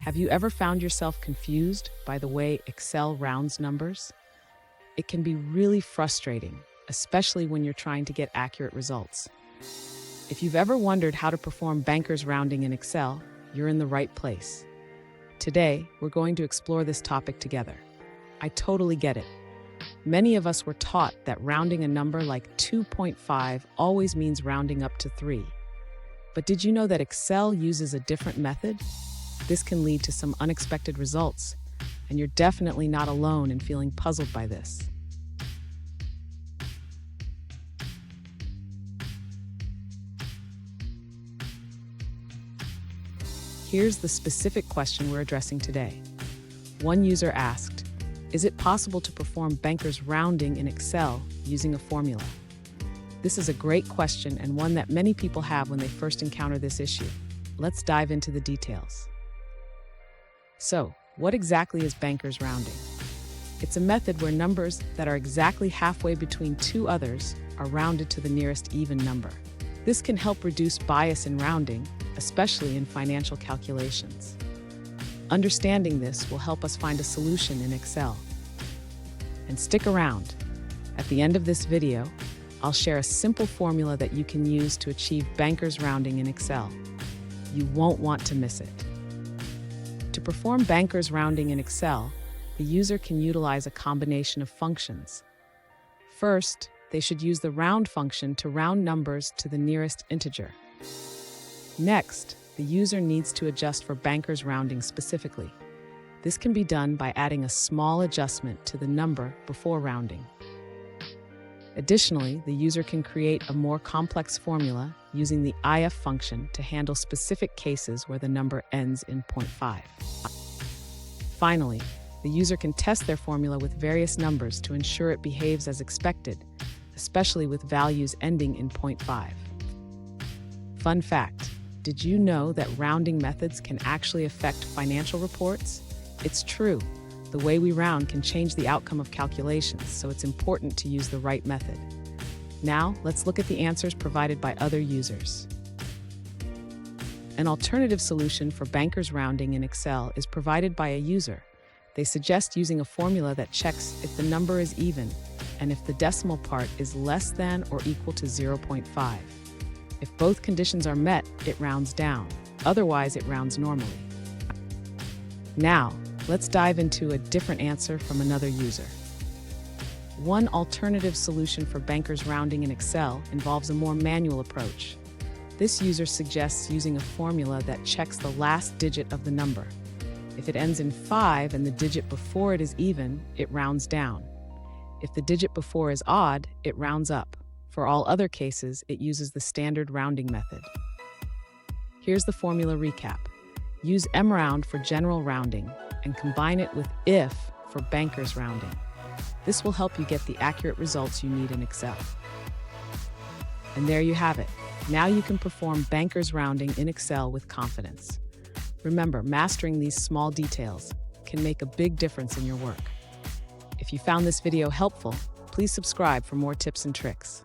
Have you ever found yourself confused by the way Excel rounds numbers? It can be really frustrating, especially when you're trying to get accurate results. If you've ever wondered how to perform bankers rounding in Excel, you're in the right place. Today, we're going to explore this topic together. I totally get it. Many of us were taught that rounding a number like 2.5 always means rounding up to 3. But did you know that Excel uses a different method? This can lead to some unexpected results, and you're definitely not alone in feeling puzzled by this. Here's the specific question we're addressing today. One user asked, is it possible to perform bankers rounding in Excel using a formula? This is a great question and one that many people have when they first encounter this issue. Let's dive into the details. So, what exactly is bankers rounding? It's a method where numbers that are exactly halfway between two others are rounded to the nearest even number. This can help reduce bias in rounding, especially in financial calculations. Understanding this will help us find a solution in Excel. And stick around. At the end of this video, I'll share a simple formula that you can use to achieve bankers rounding in Excel. You won't want to miss it. To perform bankers rounding in Excel, the user can utilize a combination of functions. First, they should use the round function to round numbers to the nearest integer. Next, the user needs to adjust for bankers rounding specifically. This can be done by adding a small adjustment to the number before rounding. Additionally, the user can create a more complex formula using the if function to handle specific cases where the number ends in 0.5. Finally, the user can test their formula with various numbers to ensure it behaves as expected, especially with values ending in 0.5. Fun fact, did you know that rounding methods can actually affect financial reports? It's true. The way we round can change the outcome of calculations, so it's important to use the right method. Now, let's look at the answers provided by other users. An alternative solution for bankers rounding in Excel is provided by a user. They suggest using a formula that checks if the number is even and if the decimal part is less than or equal to 0.5. If both conditions are met, it rounds down. Otherwise, it rounds normally. Now, let's dive into a different answer from another user. One alternative solution for bankers rounding in Excel involves a more manual approach. This user suggests using a formula that checks the last digit of the number. If it ends in 5 and the digit before it is even, it rounds down. If the digit before is odd, it rounds up. For all other cases, it uses the standard rounding method. Here's the formula recap. Use mround for general rounding and combine it with if for bankers rounding. This will help you get the accurate results you need in Excel. And there you have it. Now you can perform bankers rounding in Excel with confidence. Remember, mastering these small details can make a big difference in your work. If you found this video helpful, please subscribe for more tips and tricks.